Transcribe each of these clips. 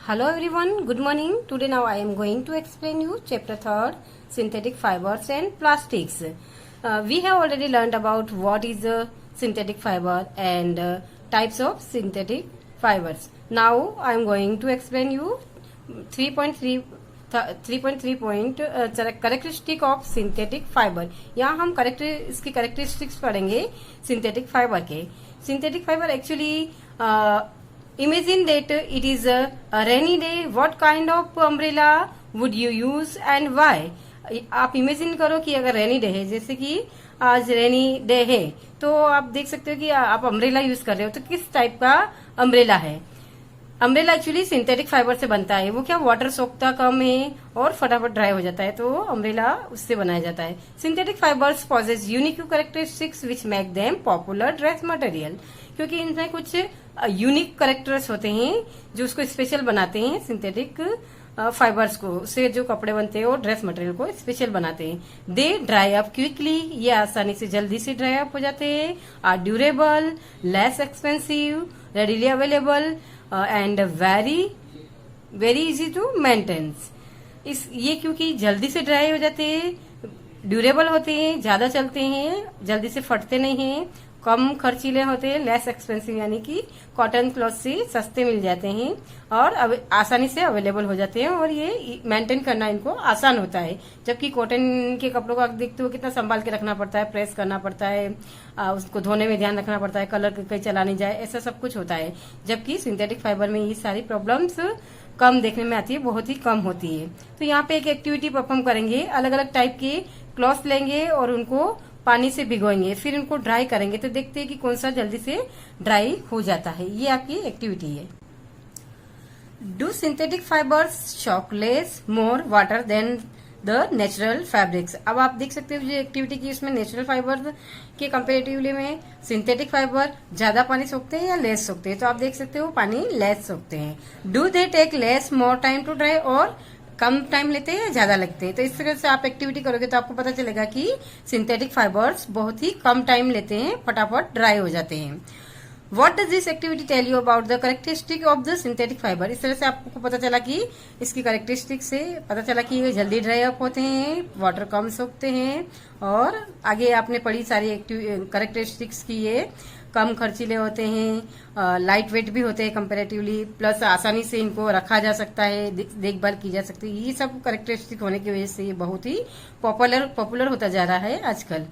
Hello everyone, good morning. Today now I am going to explain you chapter 3rd, synthetic fibers and plastics. We have already learned about what is a synthetic fiber and types of synthetic fibers. Now I am going to explain you 3.3 point characteristic of synthetic fibre. यहाँ हम इसकी characteristics पढ़ेंगे synthetic fibre के. Synthetic fibre actually imagine that it is a rainy day. What kind of umbrella would you use and why? आप imagine करो कि अगर rainy day है, जैसे कि आज रेनी डे है, तो आप देख सकते हो कि आप अम्ब्रेला यूज कर रहे हो, तो किस टाइप का अम्ब्रेला है. अम्ब्रेला एक्चुअली सिंथेटिक फाइबर से बनता है. वो क्या वाटर सोखता कम है और फटाफट ड्राई हो जाता है, तो अम्ब्रेला उससे बनाया जाता है. Synthetic fibres possess unique characteristics which make them popular dress material. क्योंकि इनमें कुछ यूनिक कैरेक्टर्स होते हैं जो उसको स्पेशल बनाते हैं. सिंथेटिक फाइबर्स को से जो कपड़े बनते हैं और ड्रेस मटेरियल को स्पेशल बनाते हैं. दे ड्राई अप क्विकली. ये आसानी से जल्दी से ड्राई अप हो जाते हैं. Are durable, less expensive, readily available and very easy to maintenance. ये क्योंकि जल्दी से ड्राई हो जाते हैं, ड्यूरेबल होते हैं, ज्यादा चलते हैं, जल्दी से फटते नहीं हैं, कम खर्चीले होते हैं, लेस एक्सपेंसिव यानी कि कॉटन क्लॉथ से सस्ते मिल जाते हैं और आसानी से अवेलेबल हो जाते हैं और ये मेंटेन करना इनको आसान होता है. जबकि कॉटन के कपड़ों को आप देखते हो कितना संभाल के रखना पड़ता है, प्रेस करना पड़ता है, उसको धोने में ध्यान रखना पड़ता है, कलर कहीं चला नहीं जाए, ऐसा सब कुछ होता है. जबकि सिंथेटिक फाइबर में ये सारी प्रॉब्लम्स कम देखने में आती है, बहुत ही कम होती है. तो यहाँ पे एक एक्टिविटी परफॉर्म करेंगे. अलग अलग टाइप के क्लॉथ लेंगे और उनको पानी से भिगोएंगे, फिर इनको ड्राई करेंगे, तो देखते हैं कि कौन सा जल्दी से ड्राई हो जाता है. ये आपकी एक्टिविटी है. Do synthetic fibres soak less more water than the natural fabrics. अब आप देख सकते हो जो एक्टिविटी की, इसमें नेचुरल फाइबर के कंपेरेटिवली में सिंथेटिक फाइबर ज्यादा पानी सोखते हैं या लेस सोखते हैं. तो आप देख सकते हो पानी लेस सोखते हैं. Do they take less more time to dry, और कम टाइम लेते हैं या ज्यादा लगते हैं. तो इस तरह से आप एक्टिविटी करोगे तो आपको पता चलेगा कि सिंथेटिक फाइबर्स बहुत ही कम टाइम लेते हैं, फटाफट ड्राई हो जाते हैं. What does this activity tell you about the characteristic of the synthetic fibre. इस तरह से आपको पता चला कि इसकी कैरेक्टरिस्टिक से पता चला कि ये जल्दी ड्राई अप होते हैं, वाटर कम सोखते हैं, और आगे आपने पढ़ी सारी कैरेक्टरिस्टिक्स की. ये कम खर्चीले होते हैं, लाइट वेट भी होते हैं कंपेरेटिवली, प्लस आसानी से इनको रखा जा सकता है, देखभाल की जा सकती है. ये सब कैरेक्टरिस्टिक होने की वजह से ये बहुत ही पॉपुलर होता जा रहा है आजकल.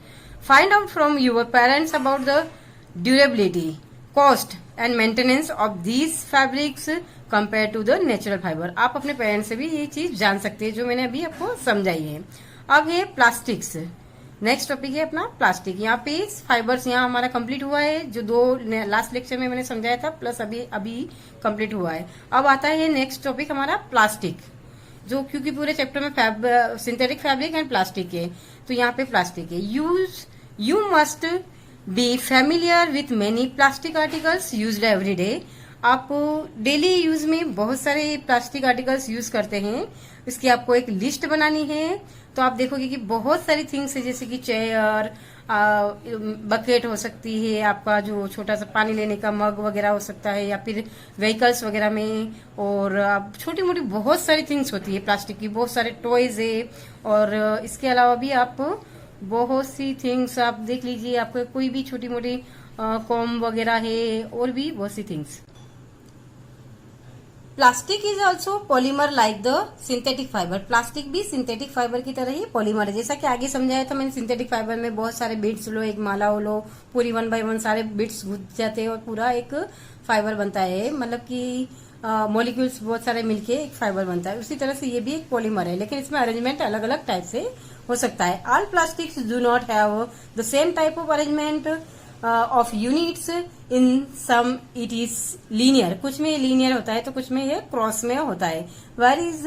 Find out from your parents about the durability, cost and maintenance of these fabrics compare to the natural fibre. आप अपने पेरेंट्स से भी ये चीज जान सकते हैं जो मैंने अभी आपको समझाई है. अब ये प्लास्टिक्स, नेक्स्ट टॉपिक है अपना प्लास्टिक. यहाँ पे फाइबर्स यहाँ हमारा कंप्लीट हुआ है, जो दो लास्ट लेक्चर में मैंने समझाया था, प्लस अभी कंप्लीट हुआ है. अब आता है नेक्स्ट टॉपिक हमारा प्लास्टिक, जो क्योंकि पूरे चैप्टर में सिंथेटिक फैब्रिक एंड प्लास्टिक है, तो यहाँ पे प्लास्टिक है. You must be familiar with many plastic articles used every day. आप डेली यूज में बहुत सारे प्लास्टिक आर्टिकल्स यूज करते हैं. इसकी आपको एक लिस्ट बनानी है. तो आप देखोगे कि बहुत सारी थिंग्स है, जैसे कि चेयर, बकेट हो सकती है, आपका जो छोटा सा पानी लेने का मग वगैरह हो सकता है, या फिर व्हीकल्स वगैरह में, और आप छोटी मोटी बहुत सारी थिंग्स होती है प्लास्टिक की. बहुत सारे टॉयज है, और इसके अलावा भी आप बहुत सी थिंग्स आप देख लीजिए. आपको कोई भी छोटी मोटी कॉम वगैरह है, और भी बहुत see things. Plastic is also polymer like the synthetic fibre. Plastic भी सिंथेटिक फाइबर की तरह ही पॉलीमर है. जैसा कि आगे समझाया था मैंने, सिंथेटिक फाइबर में बहुत सारे बिट्स लो, एक माला लो, पूरी 1 बाय 1 सारे बिट्स घुस जाते हैं और पूरा एक फाइबर बनता है. मतलब कि मॉलिक्यूल्स बहुत सारे मिलके एक फाइबर बनता है. उसी तरह से ये भी एक पॉलीमर है, लेकिन इसमें अरेंजमेंट अलग अलग टाइप से हो सकता है. All plastics do not have the same type of arrangement of units. In some it is linear. कुछ में लीनियर होता है तो कुछ में ये क्रॉस में होता है. Where is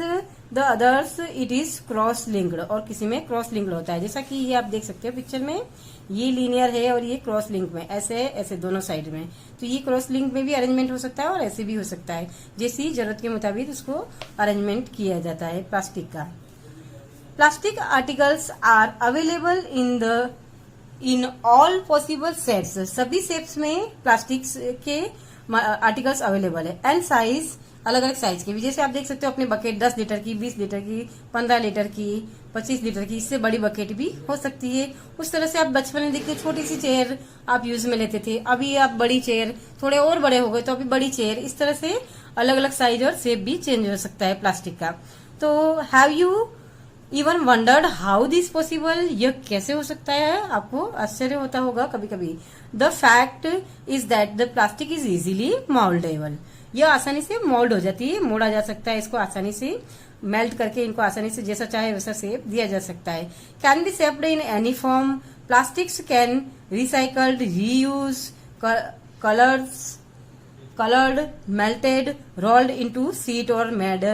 the others it is cross linked, और किसी में क्रॉस लिंक्ड होता है. जैसा कि ये आप देख सकते हो पिक्चर में, ये लीनियर है और ये क्रॉस लिंक में, ऐसे ऐसे दोनों साइड में. तो ये क्रॉस लिंक में भी अरेंजमेंट हो सकता है और ऐसे भी हो सकता है. जैसी जरूरत के मुताबिक उसको अरेंजमेंट किया जाता है प्लास्टिक का. Plastic articles are available in all possible shapes. सभी शेप्स में प्लास्टिक के आर्टिकल्स अवेलेबल है. एंड साइज अलग अलग साइज के भी। जैसे आप देख सकते हो अपनी बकेट 10 लीटर की, 20 लीटर की, 15 लीटर की, 25 लीटर की, इससे बड़ी बकेट भी हो सकती है। उस तरह से आप बचपन में देखते छोटी सी चेयर आप यूज में लेते थे, अभी आप बड़ी चेयर, थोड़े और बड़े हो गए तो अभी बड़ी चेयर, इस तरह से अलग अलग साइज और शेप भी चेंज हो सकता है प्लास्टिक का। तो have you even wondered how this possible, यह कैसे हो सकता है? आपको आश्चर्य होता होगा कभी कभी। The fact is that the plastic is easily mouldable, यह आसानी से मोल्ड हो जाती है, मोड़ा जा सकता है इसको आसानी से, मेल्ट करके इनको आसानी से जैसा चाहे वैसा शेप दिया जा सकता है। Can be shaped in any form, plastics can recycled, reuse, coloured, melted, rolled into sheet और मेड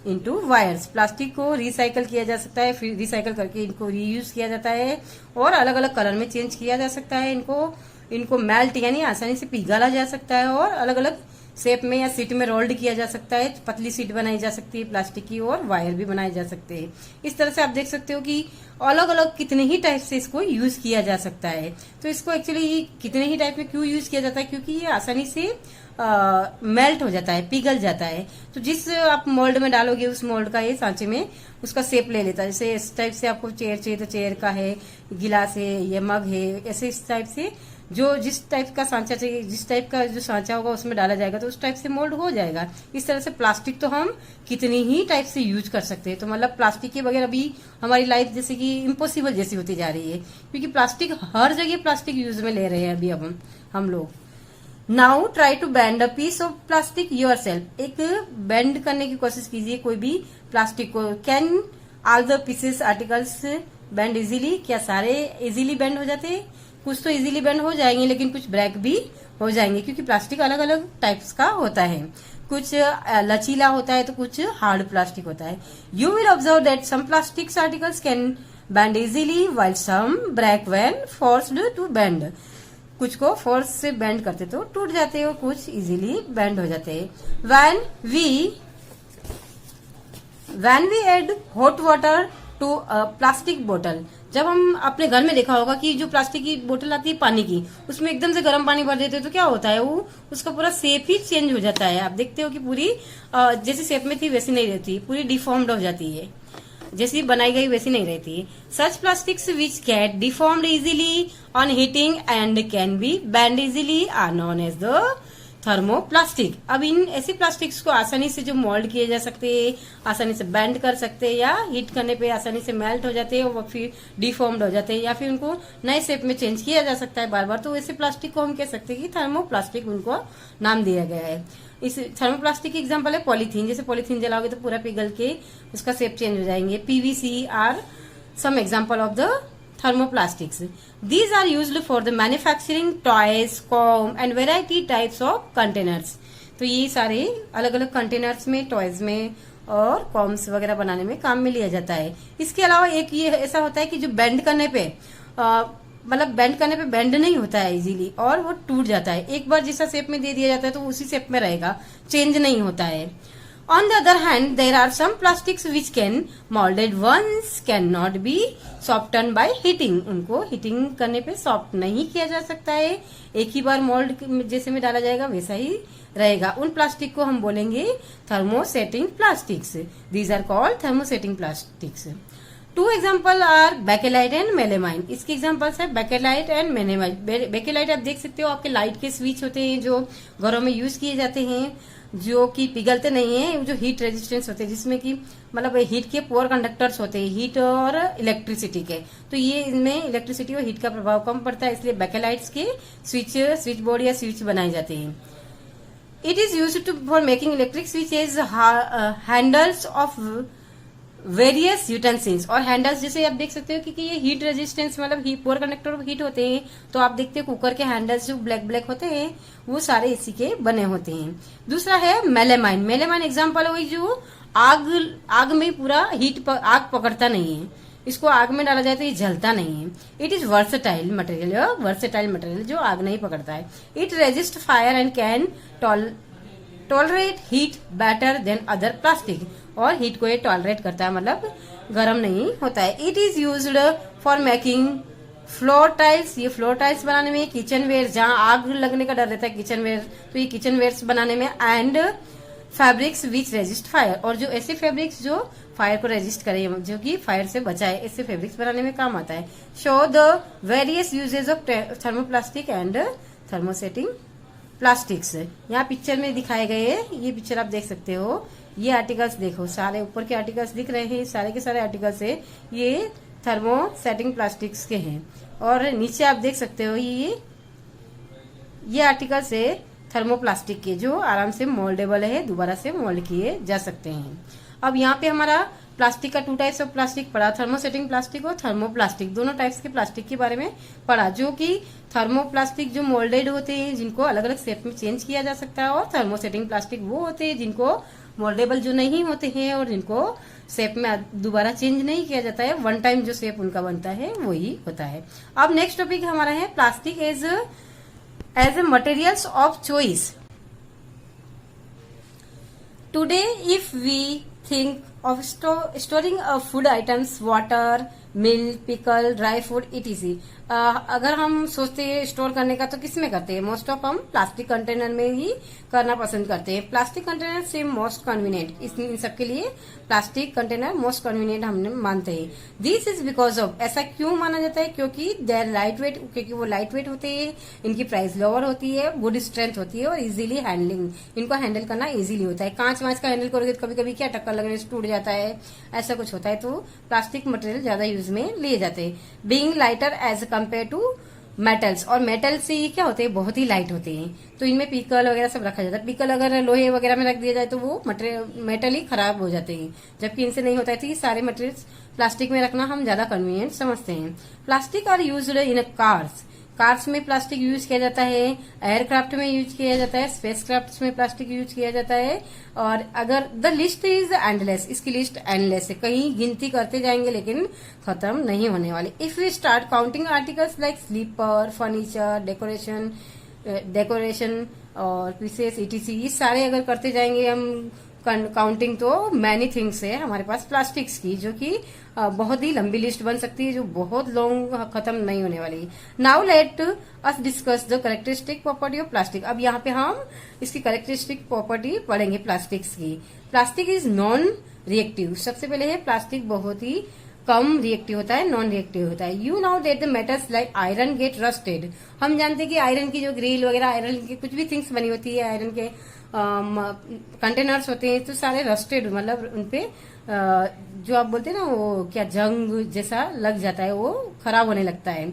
इनटू वायर्स। प्लास्टिक को रिसाइकल किया जा सकता है, फिर रिसाइकल करके इनको रीयूज किया जाता है और अलग अलग कलर में चेंज किया जा सकता है। इनको मेल्ट यानी आसानी से पिघला जा सकता है और अलग अलग शेप में या सीट में रोल्ड किया जा सकता है। पतली सीट बनाई जा सकती है प्लास्टिक की और वायर भी बनाए जा सकते हैं। इस तरह से आप देख सकते हो कि अलग अलग कितने ही टाइप से इसको यूज किया जा सकता है। तो इसको एक्चुअली कितने ही टाइप में क्यों यूज किया जाता है? क्योंकि ये आसानी से मेल्ट हो जाता है, पिघल जाता है। तो जिस आप मोल्ड में डालोगे उस मोल्ड का ये सांचे में उसका शेप ले लेता है। जैसे इस टाइप से आपको चेयर चाहिए तो चेयर का है, गिलास है, ये मग है, ऐसे इस टाइप से जो जिस टाइप का सांचा चाहिए, जिस टाइप का जो सांचा होगा उसमें डाला जाएगा तो उस टाइप से मोल्ड हो जाएगा। इस तरह से प्लास्टिक तो हम कितनी ही टाइप से यूज कर सकते हैं। तो मतलब प्लास्टिक के बगैर अभी हमारी लाइफ जैसे कि इम्पॉसिबल जैसी होती जा रही है, क्योंकि प्लास्टिक हर जगह प्लास्टिक यूज में ले रहे हैं अभी अब हम लोग। Now try to bend a piece of plastic yourself, एक बेंड करने की कोशिश कीजिए कोई भी प्लास्टिक को। Can all the pieces articles bend easily, क्या सारे इजीली बेंड हो जाते हैं? कुछ तो इजीली बेंड हो जाएंगे लेकिन कुछ ब्रेक भी हो जाएंगे, क्योंकि प्लास्टिक अलग अलग टाइप्स का होता है। कुछ लचीला होता है तो कुछ हार्ड प्लास्टिक होता है। You will observe that some plastics articles can bend easily while some break when forced to bend, कुछ को फोर्स से बेंड करते तो टूट जाते हैं और कुछ इजीली बेंड हो जाते हैं। When we add hot water to a plastic बोतल, जब हम अपने घर में देखा होगा कि जो प्लास्टिक की बोतल आती है पानी की, उसमें एकदम से गर्म पानी भर देते हैं तो क्या होता है, वो उसका पूरा शेप ही चेंज हो जाता है। आप देखते हो कि पूरी जैसी शेप में थी वैसी नहीं रहती, पूरी डिफॉर्म्ड हो जाती है, जैसी बनाई गई वैसी नहीं रहती। Such plastics which get deformed easily on heating and can be bend easily are known as the thermoplastic. अब इन ऐसी प्लास्टिक्स को आसानी से जो मोल्ड किए जा सकते हैं, आसानी से बेंड कर सकते हैं या हीट करने पे आसानी से मेल्ट हो जाते हैं और फिर डिफॉर्म्ड हो जाते हैं या फिर उनको नए शेप में चेंज किया जा सकता है बार बार। तो ऐसे प्लास्टिक को हम कह सकते हैं कि थर्मोप्लास्टिक, उनको नाम दिया गया है। इस थर्मोप्लास्टिक की एग्जांपल है पॉलीथीन, जैसे पॉलीथीन जलाओगे तो पूरा पिघल के उसका शेप चेंज हो जाएंगे। PVC are some example of the thermoplastics. These are used for the manufacturing toys, comb and variety types of containers. तो ये सारे अलग अलग कंटेनर्स में, टॉयज में और कॉम्स वगैरह बनाने में काम में लिया जाता है। इसके अलावा एक ये ऐसा होता है कि जो बेंड करने पे मतलब बेंड करने पे बेंड नहीं होता है इजीली और वो टूट जाता है। एक बार जैसा शेप में दे दिया जाता है तो उसी शेप में रहेगा, चेंज नहीं होता है। On the other hand, there are some plastics which can molded ones cannot be softened by heating. उनको हीटिंग करने पे सॉफ्ट नहीं किया जा सकता है, एक ही बार मोल्ड जैसे में डाला जाएगा वैसा ही रहेगा। उन प्लास्टिक को हम बोलेंगे thermosetting plastics. These are called thermosetting plastics. Two example are bakelite and melamine. इसके एग्जाम्पल्स है बेकेलाइट एंड मेलेमाइन। बेकेलाइट आप देख सकते हो, आपके लाइट के स्विच होते हैं जो घरों में यूज किए जाते हैं, जो कि पिघलते नहीं है, जो हीट रेजिस्टेंस होते हैं, जिसमें कि मतलब हीट के पुअर कंडक्टर्स होते हैं, हीट और इलेक्ट्रिसिटी के। तो ये इनमें इलेक्ट्रिसिटी और हीट का प्रभाव कम पड़ता है, इसलिए बेकेलाइट्स के स्विच बोर्ड या स्विच बनाए जाते हैं। It is used for making electric switches, handles of various utensils. और हैंडल्स जैसे आप देख सकते हो कि ये हीट रेजिस्टेंस मतलब पुअर कंडक्टर ऑफ हीट होते हैं, तो आप देखते हो कुकर के हैंडल्स जो ब्लैक ब्लैक होते हैं वो सारे इसी के बने होते हैं। दूसरा है मेलेमाइन। मेलेमाइन एग्जांपल हुई जो आग में पूरा आग पकड़ता नहीं है, इसको आग में डाला जाए तो ये जलता नहीं है। इट इज वर्सेटाइल मटेरियल जो आग नहीं पकड़ता है। It resist fire and can tolerate heat better than other plastic. और हीट को ये टॉलरेट करता है, मतलब गर्म नहीं होता है। It is used for making floor tiles. ये फ्लोर टाइल्स बनाने में, किचन वेयर जहां आग लगने का डर रहता है किचन वेयर, तो ये किचन वेयर्स बनाने में, and fabrics which resist fire, और जो ऐसे फैब्रिक्स जो फायर को रेजिस्ट करे, जो कि फायर से बचाए, ऐसे फैब्रिक्स बनाने में काम आता है। Show the various usages of thermoplastic and thermosetting plastics. यहाँ पिक्चर में दिखाए गए हैं, ये पिक्चर आप देख सकते हो। ये आर्टिकल्स देखो, सारे ऊपर के आर्टिकल्स दिख रहे हैं, सारे के सारे आर्टिकल्स है ये थर्मोसेटिंग प्लास्टिक्स के हैं। और नीचे आप देख सकते हो ये आर्टिकल्स है थर्मोप्लास्टिक के, जो आराम से मोल्डेबल है, दोबारा से मोल्ड किए जा सकते हैं। अब यहाँ पे हमारा प्लास्टिक का 2 टाइप्स ऑफ प्लास्टिक पढ़ा, थर्मोसेटिंग प्लास्टिक और थर्मोप्लास्टिक, दोनों टाइप्स के प्लास्टिक के बारे में पढ़ा। जो कि थर्मोप्लास्टिक जो मोल्डेड होते हैं, जिनको अलग अलग शेप में चेंज किया जा सकता है, और थर्मोसेटिंग प्लास्टिक वो होते हैं जिनको मोल्डेबल जो नहीं होते हैं और जिनको शेप में दोबारा चेंज नहीं किया जाता है, वन टाइम जो शेप उनका बनता है वही होता है। अब नेक्स्ट टॉपिक हमारा है plastic as a materials of choice. Today if we think of storing food items, water, milk, pickle, dry food etc. अगर हम सोचते हैं स्टोर करने का तो किस में करते हैं? मोस्ट ऑफ हम प्लास्टिक कंटेनर में ही करना पसंद करते हैं। प्लास्टिक कंटेनर से मोस्ट कन्वीनियंट, इन सबके लिए प्लास्टिक कंटेनर मोस्ट कन्वीनियंट हम मानते हैं। दिस इज बिकॉज ऑफ, ऐसा क्यों माना जाता है? क्योंकि दे आर लाइट वेट, क्योंकि वो लाइट वेट होते हैं, इनकी प्राइस लोअर होती है, गुड स्ट्रेंथ होती है और इजीली हैंडलिंग, इनको हैंडल करना इजीली होता है। कांच वांच का हैंडल करोगे तो कभी कभी क्या टक्कर लगने से टूट जाता है, ऐसा कुछ होता है, तो प्लास्टिक मटेरियल ज्यादा यूज में लिए जाते हैं। Being lighter as compared to metals, और मेटल से ये क्या होते हैं? बहुत ही लाइट होते हैं, तो इनमें पीकल वगैरह सब रखा जाता है। पीकल अगर लोहे वगैरह में रख दिया जाए तो वो मेटल ही खराब हो जाते हैं, जबकि इनसे नहीं होता है। तो ये सारे मटेरियल्स प्लास्टिक में रखना हम ज्यादा कन्वीनियंट समझते हैं। Plastic are used in cars में प्लास्टिक यूज किया जाता है, एयरक्राफ्ट में यूज किया जाता है, स्पेसक्राफ्ट में प्लास्टिक यूज किया जाता है। और अगर द लिस्ट इज एंडलेस, इसकी लिस्ट एंडलेस है, कहीं गिनती करते जाएंगे लेकिन खत्म नहीं होने वाली। If we start counting articles like slipper, furniture, decoration और पीसेस etc, ये सारे अगर करते जाएंगे हम काउंटिंग, तो मैनी थिंग्स है हमारे पास प्लास्टिक्स की, जो कि बहुत ही लंबी लिस्ट बन सकती है, जो बहुत लॉन्ग खत्म नहीं होने वाली। Now let us discuss the characteristic property of plastic. अब यहाँ पे हम इसकी कैरेक्टरिस्टिक प्रॉपर्टी पढ़ेंगे प्लास्टिक्स की। प्लास्टिक इज नॉन रिएक्टिव, सबसे पहले है प्लास्टिक बहुत ही कम रिएक्टिव होता है, नॉन रिएक्टिव होता है। You now that the metals like iron get rusted, हम जानते हैं कि आयरन की जो ग्रिल वगैरह, आयरन की कुछ भी थिंग्स बनी होती है, आयरन के कंटेनर्स होते हैं, तो सारे रस्टेड, मतलब उनपे जो आप बोलते हैं ना, वो क्या जंग जैसा लग जाता है, वो खराब होने लगता है।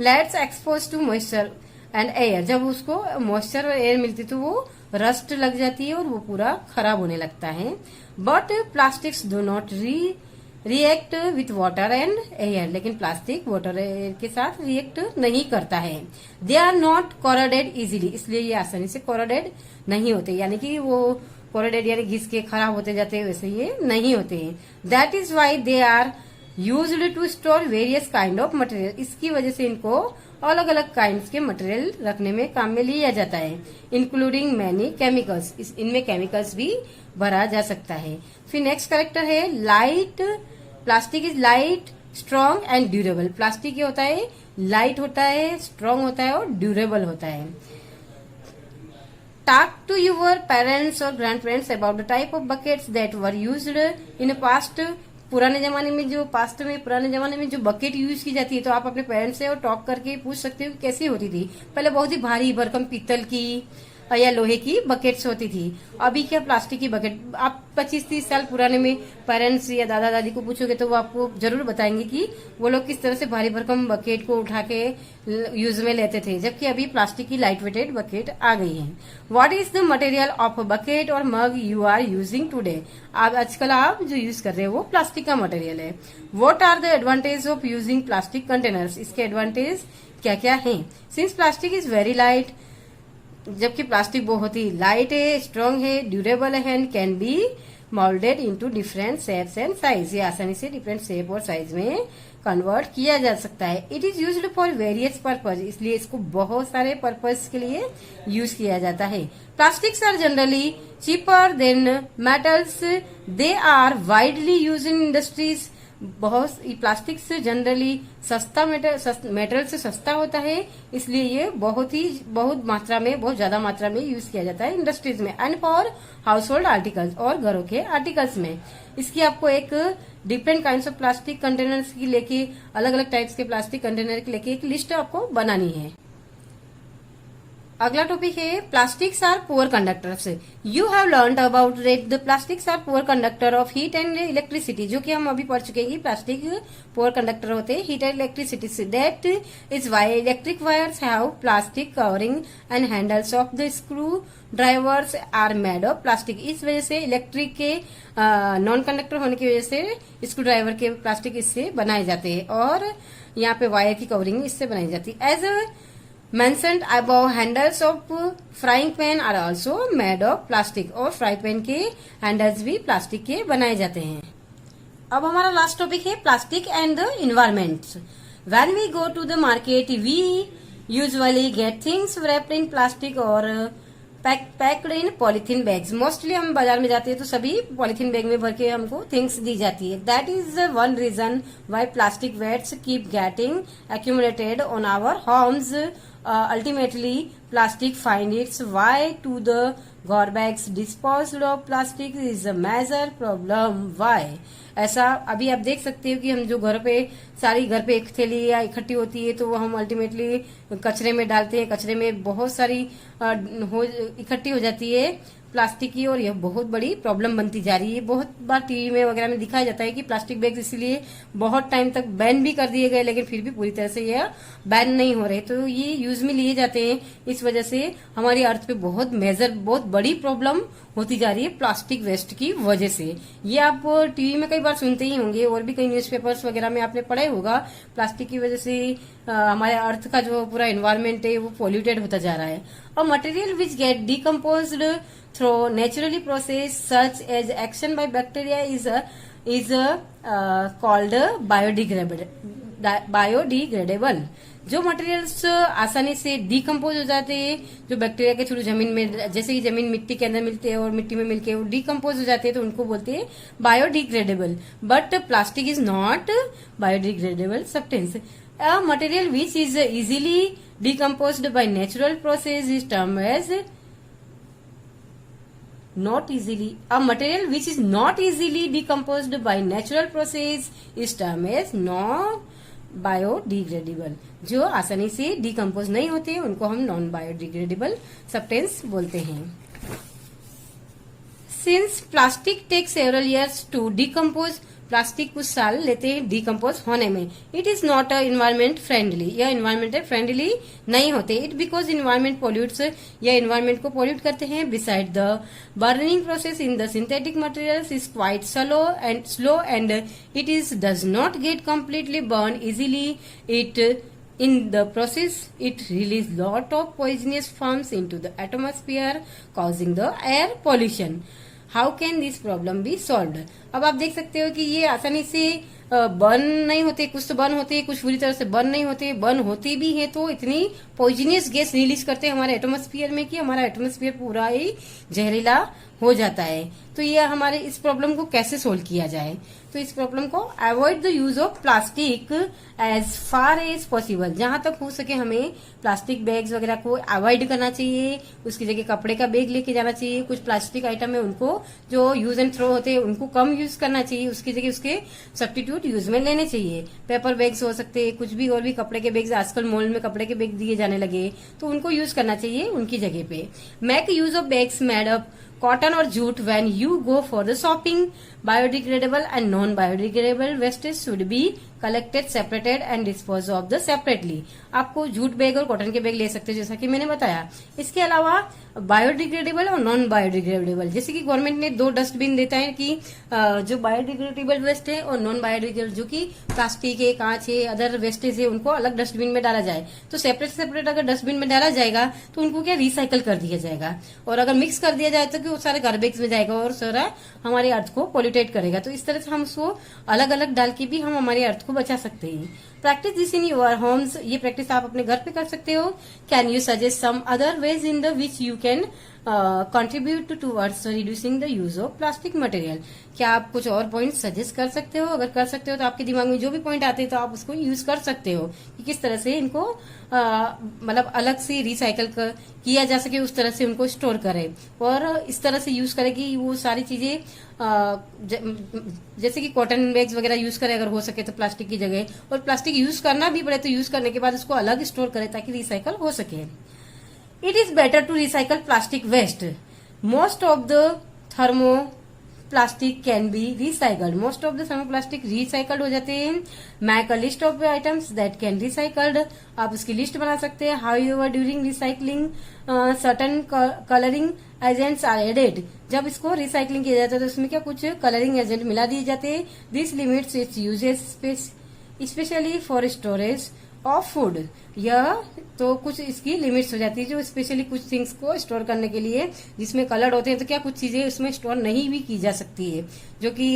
Let's expose to moisture and air, जब उसको मॉइस्चर और एयर मिलती तो वो रस्ट लग जाती है और वो पूरा खराब होने लगता है। But plastics do not react with water and air, लेकिन प्लास्टिक वाटर एयर के साथ रिएक्ट नहीं करता है। They are not corroded easily, इसलिए ये आसानी से कोरोडेड नहीं होते, यानी कि वो कोरोडेड यानी घिस के खराब होते जाते हैं, वैसे ये नहीं होते हैं। That is why they are used to store various kind of material, इसकी वजह से इनको अलग अलग काइंड्स के मटेरियल रखने में काम में लिया जाता है, इंक्लूडिंग मैनी केमिकल्स, इनमें केमिकल्स भी भरा जा सकता है। फिर नेक्स्ट कैरेक्टर है light. Plastic is light, strong and durable. Plastic ये होता है, लाइट होता है, स्ट्रॉन्ग होता है और ड्यूरेबल होता है। टॉक टू योर पेरेंट्स और grand parents about the type of buckets that were used in past. पुराने जमाने में जो बकेट यूज की जाती है, तो आप अपने पेरेंट्स से और टॉक करके पूछ सकते हो कि कैसी होती थी। पहले बहुत ही भारी भरकम पीतल की या लोहे की बकेट्स होती थी, अभी क्या प्लास्टिक की बकेट। आप 25-30 साल पुराने में पेरेंट्स या दादा दादी को पूछोगे तो वो आपको जरूर बताएंगे कि वो लोग किस तरह से भारी भरकम बकेट को उठा के यूज में लेते थे, जबकि अभी प्लास्टिक की लाइट वेटेड बकेट आ गई है। What is the material of bucket और मग यू आर यूजिंग टूडे। आजकल आप जो यूज कर रहे हो वो प्लास्टिक का मटेरियल है। What are the advantage of using plastic containers, इसके एडवांटेज क्या क्या है। Since plastic is very light, जबकि प्लास्टिक बहुत ही लाइट है, स्ट्रॉन्ग है, ड्यूरेबल है and can be moulded into different shapes and size, ये आसानी से डिफरेंट शेप और साइज में कन्वर्ट किया जा सकता है। It is used for various purpose, इसलिए इसको बहुत सारे पर्पज के लिए यूज किया जाता है। Plastics are generally cheaper than metals, they are widely use in industries. बहुत प्लास्टिक से जनरली सस्ता मेटेरियल से सस्ता होता है, इसलिए ये बहुत मात्रा में, बहुत ज्यादा मात्रा में यूज किया जाता है इंडस्ट्रीज में and for house hold articles और घरों के आर्टिकल्स में। इसकी आपको एक different kinds of plastic containers की लेके, अलग अलग टाइप्स के प्लास्टिक कंटेनर की लेके एक लिस्ट आपको बनानी है। अगला टॉपिक है plastics are poor conductors. You have learned about the plastics are poor conductor of heat and electricity, जो कि हम अभी पढ़ चुके हैं कि प्लास्टिक पुअर कंडक्टर होते हैं हीट एंड इलेक्ट्रिसिटी से। That is why electric wires have plastic covering and handles of the screw drivers are made of plastic. इस वजह से इलेक्ट्रिक के नॉन कंडक्टर होने की वजह से स्क्रू ड्राइवर के प्लास्टिक इससे बनाए जाते हैं और यहाँ पे वायर की कवरिंग इससे बनाई जाती है। As mentioned above, handles of frying pan are also made of plastic, और फ्राई पैन के हैंडल्स भी प्लास्टिक के बनाए जाते हैं। अब हमारा लास्ट टॉपिक है plastic and the environment. When we go to the market we usually get things wrapped in plastic और packed in polythene bags. Mostly हम बाजार में जाते हैं तो सभी पॉलिथीन बैग में भर के हमको थिंग्स दी जाती है। That is one reason why plastic wastes keep getting accumulated on our homes. Ultimately, plastic find its way to the garbage disposal of plastic is a major problem. Why? ऐसा अभी आप देख सकते हो कि हम जो घर पे एक थैली या इकट्ठी होती है तो वो हम अल्टीमेटली कचरे में डालते हैं। कचरे में बहुत सारी इकट्ठी हो जाती है प्लास्टिक की और यह बहुत बड़ी प्रॉब्लम बनती जा रही है। बहुत बार टीवी में वगैरह में दिखाया जाता है कि प्लास्टिक बैग इसलिए बहुत टाइम तक बैन भी कर दिए गए, लेकिन फिर भी पूरी तरह से यह बैन नहीं हो रहे, तो ये यूज में लिए जाते हैं। इस वजह से हमारी अर्थ पे बहुत बड़ी प्रॉब्लम होती जा रही है प्लास्टिक वेस्ट की वजह से। ये आप टीवी में कई बार सुनते ही होंगे और भी कई न्यूज़पेपर्स वगैरह में आपने पढ़ा होगा। प्लास्टिक की वजह से हमारे अर्थ का जो पूरा एनवायरमेंट है वो पोल्यूटेड होता जा रहा है। और material which get decomposed through naturally processed such as action by bacteria is called biodegradable। जो मटेरियल्स आसानी से डिकम्पोज हो जाते हैं, जो बैक्टीरिया के थ्रू जमीन में, जैसे कि जमीन मिट्टी के अंदर मिलते हैं और मिट्टी में मिलके वो डिकम्पोज हो जाते हैं, तो उनको बोलते हैं biodegradable. But plastic is not biodegradable substance. A material which is easily decomposed by natural process is term as not easily, a material which is not easily decomposed by natural process is termed as non biodegradable। जो आसानी से decompose नहीं होते उनको हम non biodegradable substance बोलते हैं। Since plastic take several years to decompose, plastic कुछ साल लेते हैं डिकम्पोज होने में। It is not a environment friendly, यह इन्वायरमेंटल फ्रेंडली नहीं होते। इट बिकॉज इन्वायरमेंट पोल्यूट्स, यह इन्वायरमेंट को पोल्यूट करते हैं। Beside the burning process in the synthetic materials is quite slow and it is does not get completely burn easily. It In the process, it releases lot of poisonous fumes into the atmosphere, causing the air pollution. How can this problem be solved? अब आप देख सकते हो कि ये आसानी से burn नहीं होते, कुछ तो बर्न होते, कुछ पूरी तरह से बर्न नहीं होते। बर्न होते भी है तो इतनी पॉइजनियस गैस रिलीज करते हैं हमारे एटमॉस्फेयर में कि हमारा एटमॉस्फेयर पूरा ही जहरीला हो जाता है। तो ये हमारे इस प्रॉब्लम को कैसे सोल्व किया जाए? तो इस प्रॉब्लम को avoid the use of plastic as far as possible. जहां तक हो सके हमें प्लास्टिक बैग्स वगैरह को अवॉइड करना चाहिए। उसकी जगह कपड़े का बैग लेके जाना चाहिए। कुछ प्लास्टिक आइटम है उनको जो यूज एंड थ्रो होते हैं उनको कम यूज करना चाहिए, उसकी जगह उसके सब्स्टिट्यूट यूज में लेने चाहिए। पेपर बैग्स हो सकते हैं, कुछ भी और भी कपड़े के बैग्स, आजकल मॉल में कपड़े के बैग दिए जाने लगे तो उनको यूज करना चाहिए उनकी जगह पे। Make use of bags made up cotton और jute when you go for the shopping. Biodegradable and non biodegradable wastage should be collected, separated and dispose of the separately. आपको जूट बैग और cotton के bag ले सकते हैं जैसा कि मैंने बताया। इसके अलावा बायोडिग्रेडेबल और नॉन बायोडिग्रेडेबल, जैसे कि गवर्नमेंट ने 2 डस्टबिन देता है कि जो बायोडिग्रेडेबल वेस्ट है और नॉन बायोडिग्रेडेबल जो कि प्लास्टिक है, कांच है, अदर वेस्टेज है, उनको अलग डस्टबिन में डाला जाए। तो सेपरेट अगर डस्टबिन में डाला जाएगा तो उनको क्या रिसाइकल कर दिया जाएगा, और अगर मिक्स कर दिया जाए तो वो सारे गार्बेज में जाएगा और सारा हमारे अर्थ को पोल्यूटेट करेगा। तो इस तरह से हम उसको अलग अलग डाल के भी हम हमारे अर्थ को बचा सकते हैं। Practice this in your homes, ये प्रैक्टिस आप अपने घर पे कर सकते हो। Can you suggest some other ways in the which you can contribute towards reducing the use of plastic material. क्या आप कुछ और पॉइंट सजेस्ट कर सकते हो? अगर कर सकते हो तो आपके दिमाग में जो भी पॉइंट आते हैं तो आप उसको यूज कर सकते हो कि किस तरह से इनको मतलब अलग से रिसाइकल किया जा सके, उस तरह से उनको स्टोर करें और इस तरह से यूज करें कि वो सारी चीजें जैसे कि कॉटन बैग्स वगैरह यूज करें अगर हो सके तो प्लास्टिक की जगह, और प्लास्टिक यूज करना भी पड़े तो यूज करने के बाद उसको अलग स्टोर करें ताकि रिसाइकल हो सके। It is better to recycle plastic waste. Most of the thermoplastic can be recycled. Most of the thermoplastic recycled हो जाते हैं। Make a list of items that can recycled. आप उसकी लिस्ट बना सकते हैं। However, during recycling, certain coloring agents are added. जब इसको रिसाइकलिंग किया जाता है तो उसमें क्या कुछ कलरिंग एजेंट मिला दिए जाते हैं। This limits its uses, especially for storage of food. यह तो कुछ इसकी लिमिट्स हो जाती है जो स्पेशली कुछ थिंग्स को स्टोर करने के लिए जिसमें कलर्ड होते हैं, तो क्या कुछ चीजें उसमें स्टोर नहीं भी की जा सकती है जो कि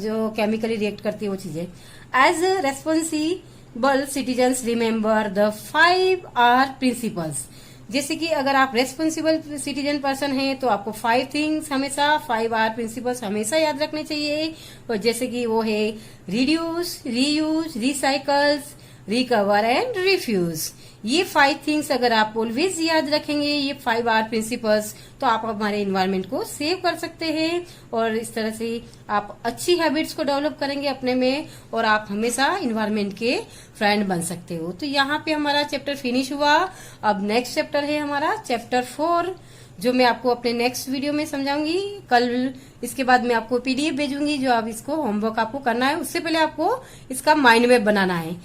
जो केमिकली रिएक्ट करती है वो चीजें। As responsible citizens remember the 5R principles. जैसे कि अगर आप रेस्पॉन्सिबल सिटीजन पर्सन हैं तो आपको 5 थिंग्स हमेशा 5R प्रिंसिपल्स हमेशा याद रखने चाहिए, और जैसे कि वो है reduce, reuse, recycles, recover and refuse. ये 5 थिंग्स अगर आप ऑलवेज याद रखेंगे, ये 5R प्रिंसिपल्स, तो आप हमारे इन्वायरमेंट को सेव कर सकते हैं और इस तरह से आप अच्छी हैबिट्स को डेवलप करेंगे अपने में और आप हमेशा इन्वायरमेंट के फ्रेंड बन सकते हो। तो यहाँ पे हमारा चैप्टर फिनिश हुआ। अब नेक्स्ट चैप्टर है हमारा चैप्टर 4 जो मैं आपको अपने नेक्स्ट वीडियो में समझाऊंगी कल। इसके बाद मैं आपको PDF भेजूंगी जो आप इसको होमवर्क आपको करना है। उससे पहले आपको इसका माइंड मैप बनाना है।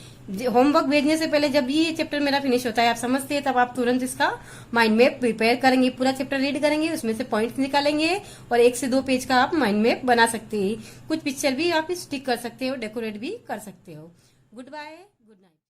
होमवर्क भेजने से पहले जब ये चैप्टर मेरा फिनिश होता है आप समझते हैं तब आप तुरंत इसका माइंड मैप प्रिपेयर करेंगे, पूरा चैप्टर रीड करेंगे, उसमें से पॉइंट्स निकालेंगे और 1 से 2 पेज का आप माइंड मैप बना सकते हैं। कुछ पिक्चर भी आप स्टिक कर सकते हो, डेकोरेट भी कर सकते हो। Good bye.